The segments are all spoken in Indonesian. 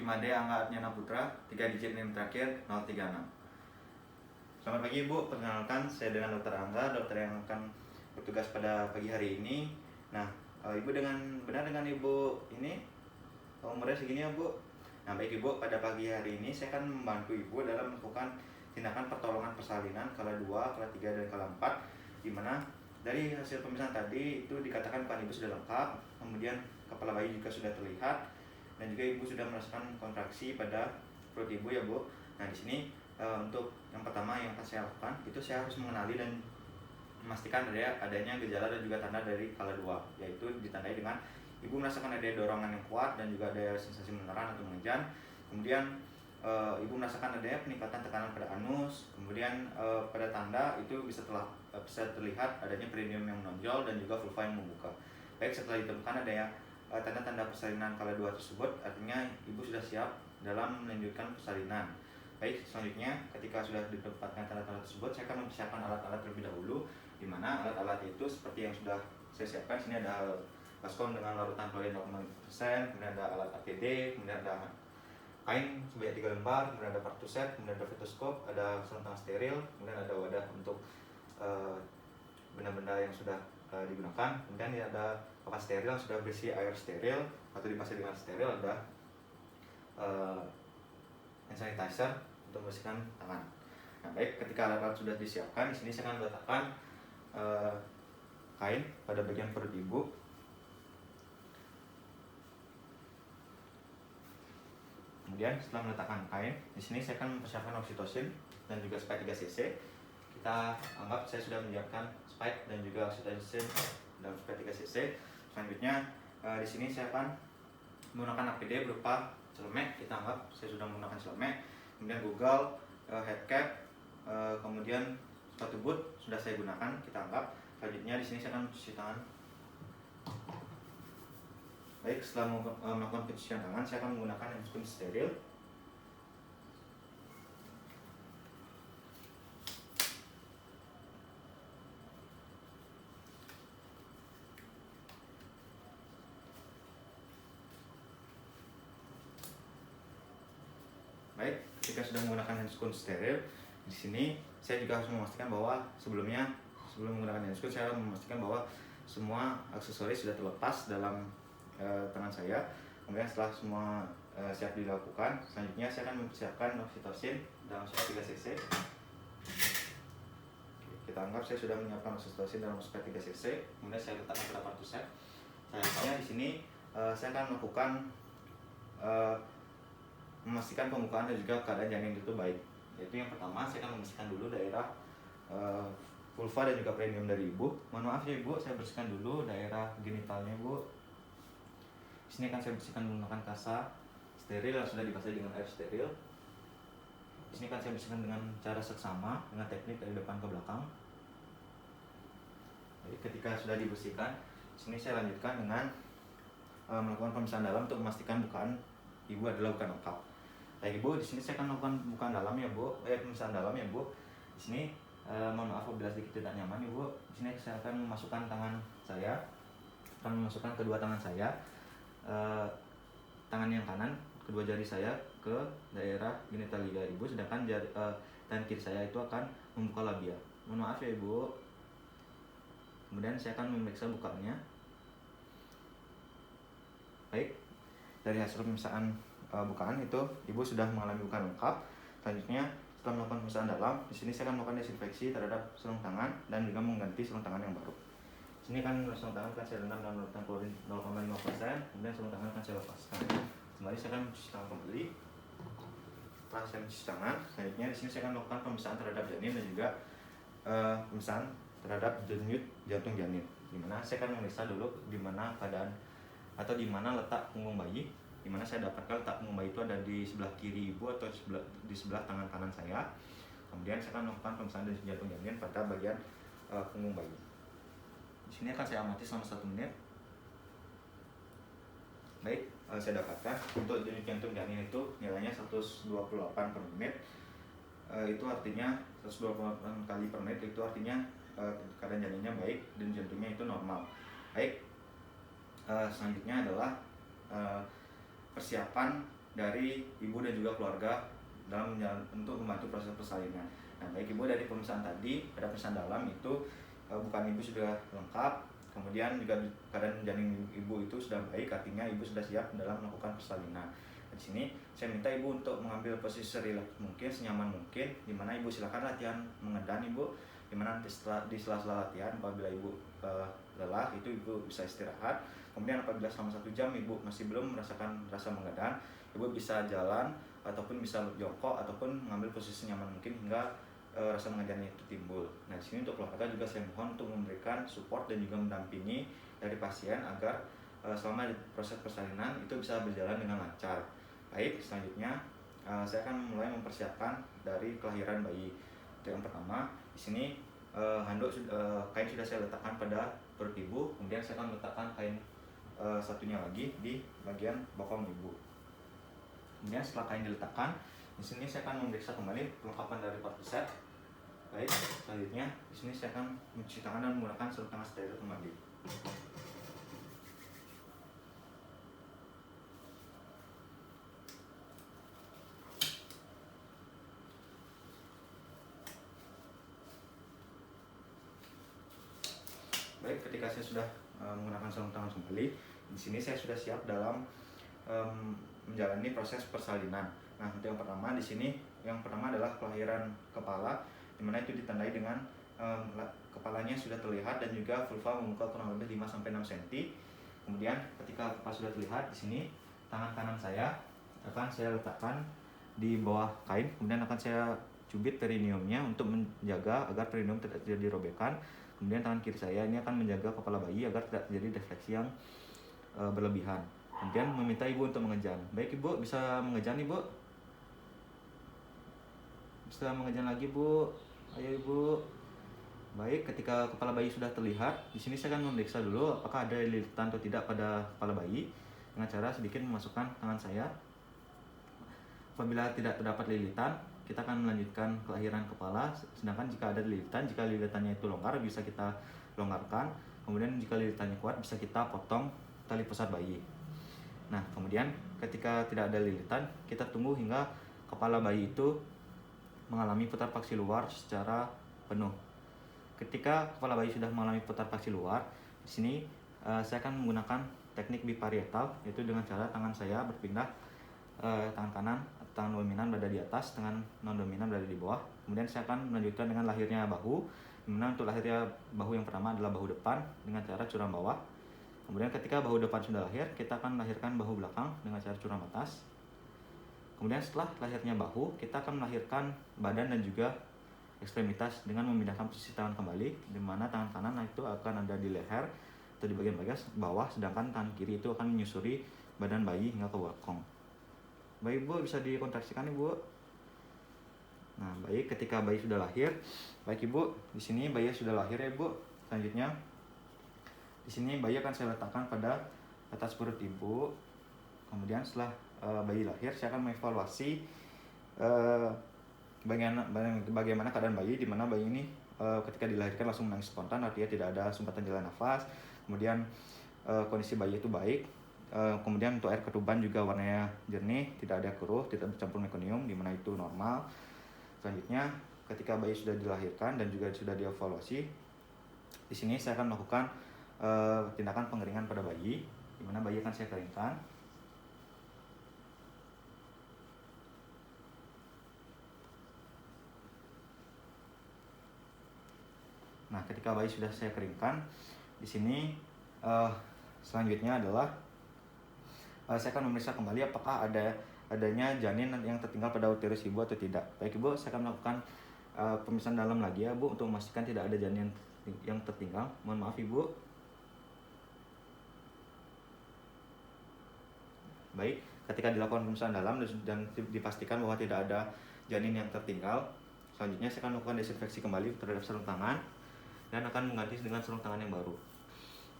Imade Angga Atnyana Putra, 3 digit NIM terakhir 036. Selamat pagi Ibu, perkenalkan saya dengan Dr. Angga, dokter yang akan bertugas pada pagi hari ini. Nah, Ibu benar dengan Ibu ini umurnya segini ya Bu? Nah baik Ibu, pada pagi hari ini saya akan membantu Ibu dalam melakukan tindakan pertolongan persalinan kala 2, kala 3, dan kala 4, dimana dari hasil pemeriksaan tadi itu dikatakan bukan Ibu sudah lengkap, kemudian kepala bayi juga sudah terlihat, dan juga Ibu sudah merasakan kontraksi pada perut Ibu ya Bu. Nah di sini untuk yang pertama yang akan saya lakukan itu saya harus mengenali dan memastikan adanya gejala dan juga tanda dari kala 2, yaitu ditandai dengan Ibu merasakan ada dorongan yang kuat dan juga ada sensasi meneran atau mengejan. Kemudian Ibu merasakan adanya peningkatan tekanan pada anus. Kemudian pada tanda itu bisa terlihat adanya perineum yang menonjol dan juga vulva yang membuka. Baik, setelah ditemukan adanya tanda-tanda persalinan kala 2 tersebut, artinya Ibu sudah siap dalam melanjutkan persalinan. Baik, selanjutnya ketika sudah didapatkan tanda-tanda tersebut, saya akan mempersiapkan alat-alat terlebih dahulu, di mana alat-alat itu seperti yang sudah saya siapkan. Sini ada baskom dengan larutan klorin 0,5%, kemudian ada alat APD, kemudian ada kain sebanyak 3 lembar, kemudian ada partuset, kemudian ada stetoskop, ada sarung steril, kemudian ada wadah untuk benda-benda yang sudah digunakan, kemudian ada kapas steril yang sudah berisi air steril atau dibasuh dengan steril, ada hand sanitizer untuk membersihkan tangan. Nah baik, ketika alat-alat sudah disiapkan, di sini saya akan meletakkan kain pada bagian perut Ibu. Kemudian setelah meletakkan kain, di sini saya akan mempersiapkan oksitosin dan juga spike 3 cc. Kita anggap saya sudah menyiapkan spike dan juga oksitosin dalam spike 3 cc. Selanjutnya di sini saya akan menggunakan APD berupa celemek. Kita anggap saya sudah menggunakan celemek. Kemudian Google, head cap, kemudian sepatu boot sudah saya gunakan. Kita anggap. Selanjutnya di sini saya akan mencuci tangan. Baik, setelah melakukan pencucian tangan, saya akan menggunakan hand spoon steril. Baik, ketika sudah menggunakan hand spoon steril, di sini saya juga harus memastikan bahwa sebelum menggunakan hand spoon, saya memastikan bahwa semua aksesoris sudah terlepas dalam tangan saya. Kemudian setelah semua siap dilakukan, selanjutnya saya akan mempersiapkan oksitosin dalam spray 3 cc. Kita anggap saya sudah menyiapkan oksitosin dalam spray 3 cc. Kemudian saya letakkan pada partuset. Selanjutnya di sini saya akan melakukan memastikan pembukaan dan juga keadaan janin itu baik. Yaitu yang pertama, saya akan membersihkan dulu daerah vulva dan juga perineum dari Ibu. Mohon maaf ya Ibu, saya bersihkan dulu daerah genitalnya Ibu. Di sini akan saya bersihkan menggunakan kasa steril yang sudah dibasahi dengan air steril. Di sini akan saya bersihkan dengan cara seksama dengan teknik dari depan ke belakang. Jadi ketika sudah dibersihkan, di sini saya lanjutkan dengan melakukan pemeriksaan dalam untuk memastikan bukaan Ibu adalah bukan lengkap. Baik Ibu, di sini saya akan melakukan bukaan dalam ya Bu, pemeriksaan dalam ya Bu. Di sini mohon maaf apabila sedikit tidak nyaman Ibu. Di sini saya akan memasukkan tangan saya, akan memasukkan kedua tangan saya. Tangan yang kanan, kedua jari saya ke daerah genitalia Ibu, sedangkan tangan kiri saya itu akan membuka labia. Mohon maaf ya Ibu. Kemudian saya akan memeriksa bukanya. Baik, dari hasil pemeriksaan bukaan itu Ibu sudah mengalami buka lengkap. Selanjutnya setelah melakukan pemeriksaan dalam, di sini saya akan melakukan desinfeksi terhadap sarung tangan dan juga mengganti sarung tangan yang baru. Ini kan sarung tangan akan saya rendam dengan larutan klorin 0,5%, kemudian sarung tangan akan saya lepaskan. Kembali saya akan mencuci tangan kembali. Setelah saya mencuci tangan, selanjutnya di sini saya akan melakukan pemeriksaan terhadap janin dan juga pemeriksaan terhadap denyut jantung janin. Dimana saya akan memeriksa dulu di mana keadaan atau di mana letak punggung bayi. Dimana saya dapatkan letak punggung bayi itu ada di sebelah kiri Ibu atau di sebelah tangan kanan saya. Kemudian saya akan melakukan pemeriksaan denyut jantung janin pada bagian punggung bayi. Di sini akan saya amati selama 1 menit. Baik, saya dapatkan untuk denyut jantung janin itu nilainya 128 per menit. Itu artinya 128 kali per menit, itu artinya keadaan janinnya baik dan jantungnya itu normal. Baik, selanjutnya adalah persiapan dari ibu dan juga keluarga untuk membantu proses persalinan. Nah, baik ibu, dari pemeriksaan tadi pada pemeriksaan dalam itu bukan ibu sudah lengkap, kemudian juga keadaan janin ibu itu sudah baik, artinya ibu sudah siap dalam melakukan persalinan. Di sini saya minta ibu untuk mengambil posisi serileks mungkin, senyaman mungkin, dimana ibu silakan latihan mengedan ibu, dimana di sela-sela latihan apabila ibu lelah itu ibu bisa istirahat. Kemudian apabila selama 1 jam ibu masih belum merasakan rasa mengedan, ibu bisa jalan ataupun bisa jongkok ataupun mengambil posisi nyaman mungkin hingga rasa mengedannya itu timbul. Nah, di sini untuk keluarga juga saya mohon untuk memberikan support dan juga mendampingi dari pasien agar selama proses persalinan itu bisa berjalan dengan lancar. Baik, selanjutnya saya akan mulai mempersiapkan dari kelahiran bayi. Itu yang pertama, di sini kain sudah saya letakkan pada perut ibu, kemudian saya akan letakkan kain satunya lagi di bagian bokong ibu. Kemudian setelah kain diletakkan, di sini saya akan memeriksa kembali kelengkapan dari partuset. Baik, selanjutnya di sini saya akan mencuci tangan dan menggunakan sarung tangan steril kembali. Baik, ketika saya sudah menggunakan sarung tangan kembali, di sini saya sudah siap dalam menjalani proses persalinan. Nah, untuk yang pertama di sini, yang pertama adalah kelahiran kepala, dimana itu ditandai dengan kepalanya sudah terlihat dan juga vulva membuka kurang lebih 5-6 cm. Kemudian ketika kepala sudah terlihat, di sini tangan kanan saya akan saya letakkan di bawah kain, kemudian akan saya cubit perineumnya untuk menjaga agar perineum tidak terjadi robekan. Kemudian tangan kiri saya ini akan menjaga kepala bayi agar tidak terjadi defleksi yang berlebihan. Kemudian meminta ibu untuk mengejan. Baik ibu, bisa mengejan ibu? Bisa mengejan lagi bu? Ayo ibu. Baik, ketika kepala bayi sudah terlihat, di sini saya akan memeriksa dulu apakah ada lilitan atau tidak pada kepala bayi dengan cara sedikit memasukkan tangan saya. Apabila tidak terdapat lilitan, kita akan melanjutkan kelahiran kepala. Sedangkan jika ada lilitan, jika lilitannya itu longgar, bisa kita longgarkan. Kemudian jika lilitannya kuat, bisa kita potong tali pusar bayi. Nah, kemudian ketika tidak ada lilitan, kita tunggu hingga kepala bayi itu mengalami putar paksi luar secara penuh. Ketika kepala bayi sudah mengalami putar paksi luar, di sini saya akan menggunakan teknik biparietal, yaitu dengan cara tangan saya berpindah, tangan kanan, tangan dominan berada di atas, tangan non dominan berada di bawah. Kemudian saya akan melanjutkan dengan lahirnya bahu, dimana untuk lahirnya bahu yang pertama adalah bahu depan dengan cara curam bawah. Kemudian ketika bahu depan sudah lahir, kita akan melahirkan bahu belakang dengan cara curam atas. Kemudian setelah lahirnya bahu, kita akan melahirkan badan dan juga ekstremitas dengan memindahkan posisi tangan kembali, di mana tangan kanan itu akan ada di leher atau di bagian bawah, sedangkan tangan kiri itu akan menyusuri badan bayi hingga ke bokong. Baik ibu, bisa dikontraksikan ibu. Nah, baik, ketika bayi sudah lahir, baik ibu, di sini bayi sudah lahir ya ibu. Selanjutnya di sini bayi akan saya letakkan pada atas perut ibu. Kemudian setelah bayi lahir, saya akan mengevaluasi bagaimana keadaan bayi, di mana bayi ini ketika dilahirkan langsung menangis spontan, artinya tidak ada sumbatan jalan nafas. Kemudian kondisi bayi itu baik. Kemudian untuk air ketuban juga warnanya jernih, tidak ada keruh, tidak bercampur mekonium, di mana itu normal. Selanjutnya, ketika bayi sudah dilahirkan dan juga sudah dievaluasi, di sini saya akan melakukan tindakan pengeringan pada bayi, di mana bayi akan saya keringkan. Nah, ketika bayi sudah saya keringkan, di sini selanjutnya adalah saya akan memeriksa kembali apakah adanya janin yang tertinggal pada uterus ibu atau tidak. Baik ibu, saya akan melakukan pemeriksaan dalam lagi ya bu, untuk memastikan tidak ada janin yang tertinggal. Mohon maaf ibu. Baik, ketika dilakukan pemeriksaan dalam dan dipastikan bahwa tidak ada janin yang tertinggal, selanjutnya saya akan melakukan desinfeksi kembali terhadap sarung tangan dan akan mengganti dengan sarung tangan yang baru.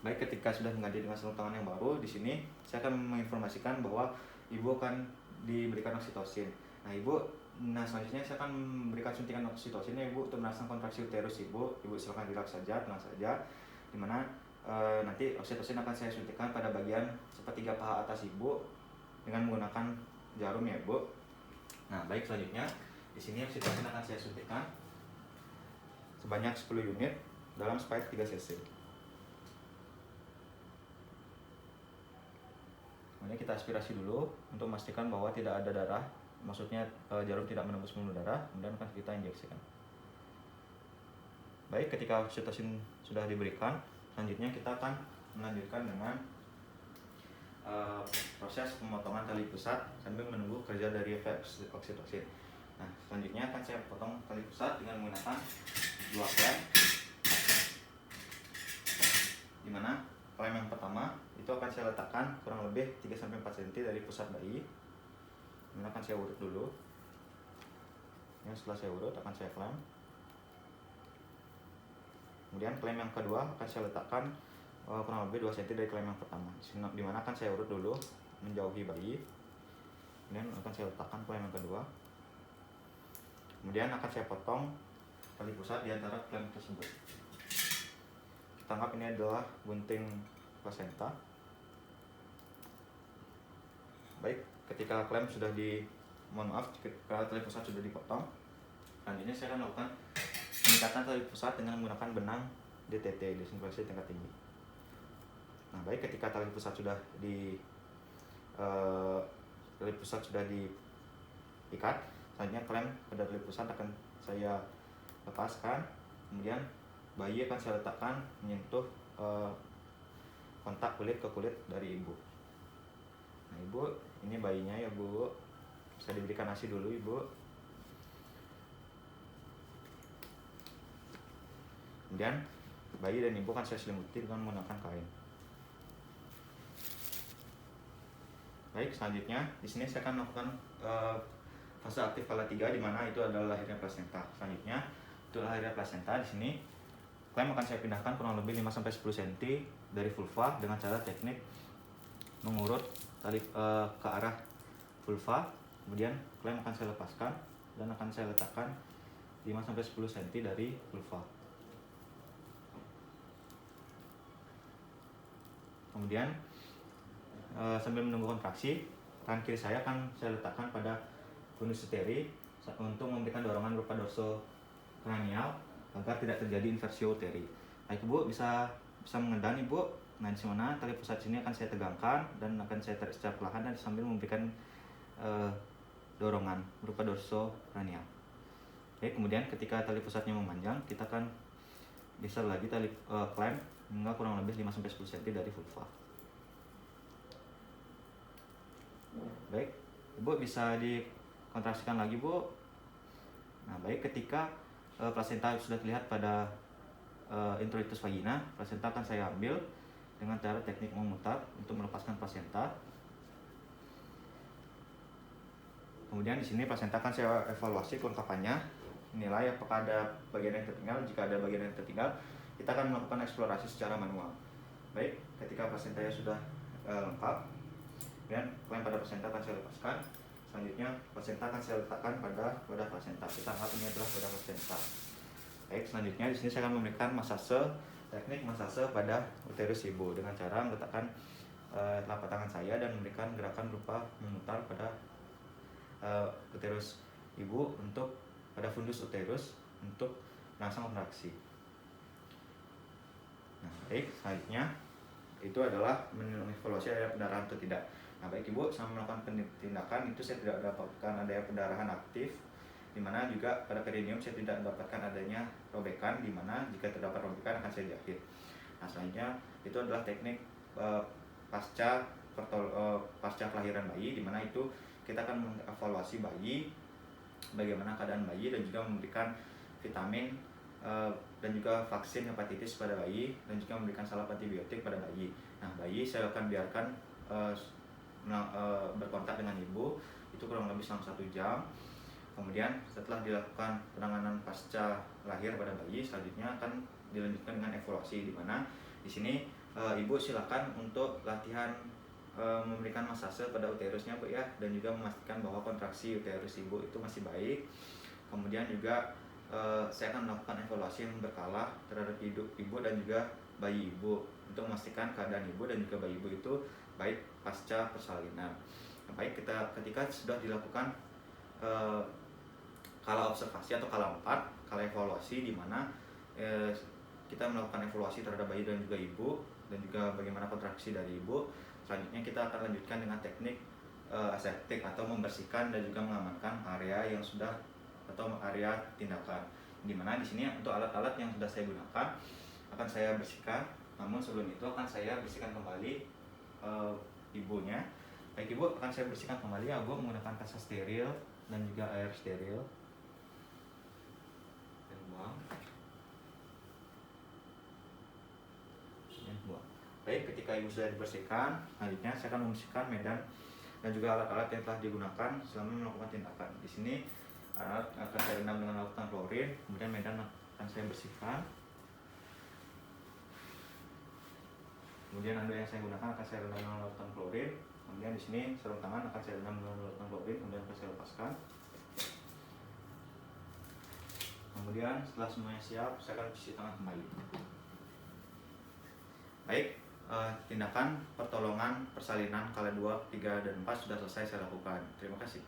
Baik, ketika sudah mengganti dengan sarung tangan yang baru, di sini saya akan menginformasikan bahwa ibu akan diberikan oksitosin. Nah selanjutnya saya akan memberikan suntikan oksitosin ya ibu, untuk merangsang kontraksi uterus ibu. Ibu silakan rileks saja, tenang saja. Dimana nanti oksitosin akan saya suntikan pada bagian sepertiga paha atas ibu dengan menggunakan jarum ya ibu. Nah baik, selanjutnya di sini oksitosin akan saya suntikkan sebanyak 10 unit dalam spike 3 cc. Kemudian kita aspirasi dulu untuk memastikan bahwa tidak ada darah, maksudnya jarum tidak menembus pembuluh darah, kemudian akan kita injeksikan. Baik, ketika oksitosin sudah diberikan, selanjutnya kita akan melanjutkan dengan proses pemotongan tali pusat sambil menunggu kerja dari efek oksitosin. Nah, selanjutnya akan saya potong tali pusat dengan menggunakan 2 klem, dimana klem yang pertama itu akan saya letakkan kurang lebih 3-4 cm dari pusat bayi. Kemudian akan saya urut dulu. Ya, setelah saya urut akan saya klem. Kemudian klem yang kedua akan saya letakkan kurang lebih 2 cm dari klem yang pertama, dimana akan saya urut dulu menjauhi bayi. Kemudian akan saya letakkan klem yang kedua. Kemudian akan saya potong tali pusat di antara klem tersebut. Kita anggap ini adalah gunting plasenta. Baik, ketika klem sudah ketika tali pusat sudah dipotong, selanjutnya saya akan melakukan peningkatan tali pusat dengan menggunakan benang DTT, desinfeksi tingkat tinggi. Nah baik, ketika tali pusat sudah diikat, selanjutnya klem pada tali pusat akan saya lepaskan. Kemudian bayi akan saya letakkan menyentuh kontak kulit ke kulit dari ibu. Nah ibu, ini bayinya ya bu, bisa diberikan ASI dulu ibu. Kemudian bayi dan ibu akan saya selimuti dengan menggunakan kain. Baik, selanjutnya di sini saya akan melakukan fase aktif fase 3, di mana itu adalah lahirnya plasenta. Selanjutnya untuk lahirnya plasenta di sini klem akan saya pindahkan kurang lebih 5-10 cm dari vulva dengan cara teknik mengurut tali ke arah vulva. Kemudian klem akan saya lepaskan dan akan saya letakkan 5-10 cm dari vulva. Kemudian sambil menunggu kontraksi, tangan kiri saya akan saya letakkan pada fundus uteri untuk memberikan dorongan berupa dorsokranial agar tidak terjadi inversi uteri. Baik ibu, bisa mengendal ibu. Nah di mana tali pusat sini akan saya tegangkan dan akan saya tarik secara perlahan dan sambil memberikan dorongan berupa dorsokranial. Oke, kemudian ketika tali pusatnya memanjang, kita akan geser lagi tali klem hingga kurang lebih 5-10 cm dari vulva. Baik, ibu bisa dikontraksikan lagi bu. Nah baik, ketika plasenta sudah terlihat pada introitus vagina, plasenta akan saya ambil dengan cara teknik memutar untuk melepaskan plasenta. Kemudian di sini plasenta akan saya evaluasi kelengkapannya, nilai apakah ada bagian yang tertinggal. Jika ada bagian yang tertinggal, kita akan melakukan eksplorasi secara manual. Baik, ketika plasentanya sudah lengkap, kemudian klem pada plasenta akan saya lepaskan. Selanjutnya plasenta akan saya letakkan pada wadah plasenta. Kita anggap ini adalah wadah plasenta. Baik, selanjutnya di sini saya akan memberikan teknik masase pada uterus ibu dengan cara meletakkan telapak tangan saya dan memberikan gerakan berupa memutar pada uterus ibu pada fundus uterus untuk merangsang kontraksi. Nah, baik, selanjutnya itu adalah mengevaluasi adanya pendarahan atau tidak. Nah, baik ibu, selama melakukan tindakan itu saya tidak dapatkan adanya pendarahan aktif, di mana juga pada perineum saya tidak mendapatkan adanya robekan, di mana jika terdapat robekan akan saya jahit. Nah, selanjutnya itu adalah teknik pasca kelahiran bayi, di mana itu kita akan mengevaluasi bayi, bagaimana keadaan bayi, dan juga memberikan vitamin dan juga vaksin hepatitis pada bayi, dan juga memberikan salep antibiotik pada bayi. Nah, bayi saya akan biarkan berkontak dengan ibu itu kurang lebih selama 1 jam. Kemudian setelah dilakukan penanganan pasca lahir pada bayi, selanjutnya akan dilanjutkan dengan evaluasi, di mana di sini ibu silakan untuk latihan memberikan masase pada uterusnya bu ya, dan juga memastikan bahwa kontraksi uterus ibu itu masih baik. Kemudian juga saya akan melakukan evaluasi yang berkala terhadap ibu dan juga bayi ibu untuk memastikan keadaan ibu dan juga bayi ibu itu baik pasca persalinan. Baik, ketika sudah dilakukan kala observasi atau kala 4, kala evaluasi, di mana kita melakukan evaluasi terhadap bayi dan juga ibu, dan juga bagaimana kontraksi dari ibu. Selanjutnya kita akan lanjutkan dengan teknik aseptik atau membersihkan dan juga mengamankan area yang sudah atau area tindakan. Dimana di sini untuk alat-alat yang sudah saya gunakan akan saya bersihkan, namun sebelum itu akan saya bersihkan kembali ibunya. Baik, ibu akan saya bersihkan kembali ya bu, menggunakan kasa steril dan juga air steril. Dan buang. Dan buang. Baik, ketika ibu sudah dibersihkan, selanjutnya saya akan membersihkan medan dan juga alat-alat yang telah digunakan selama melakukan tindakan. Di sini alat akan saya rendam dengan larutan klorin, kemudian medan akan saya bersihkan. Kemudian handuk yang saya gunakan akan saya rendam dengan larutan klorin. Kemudian di sini sarung tangan akan saya rendam dengan larutan klorin, kemudian akan saya lepaskan. Kemudian setelah semuanya siap, saya akan cuci tangan kembali. Baik, tindakan pertolongan persalinan kala 2, 3, dan 4 sudah selesai saya lakukan. Terima kasih.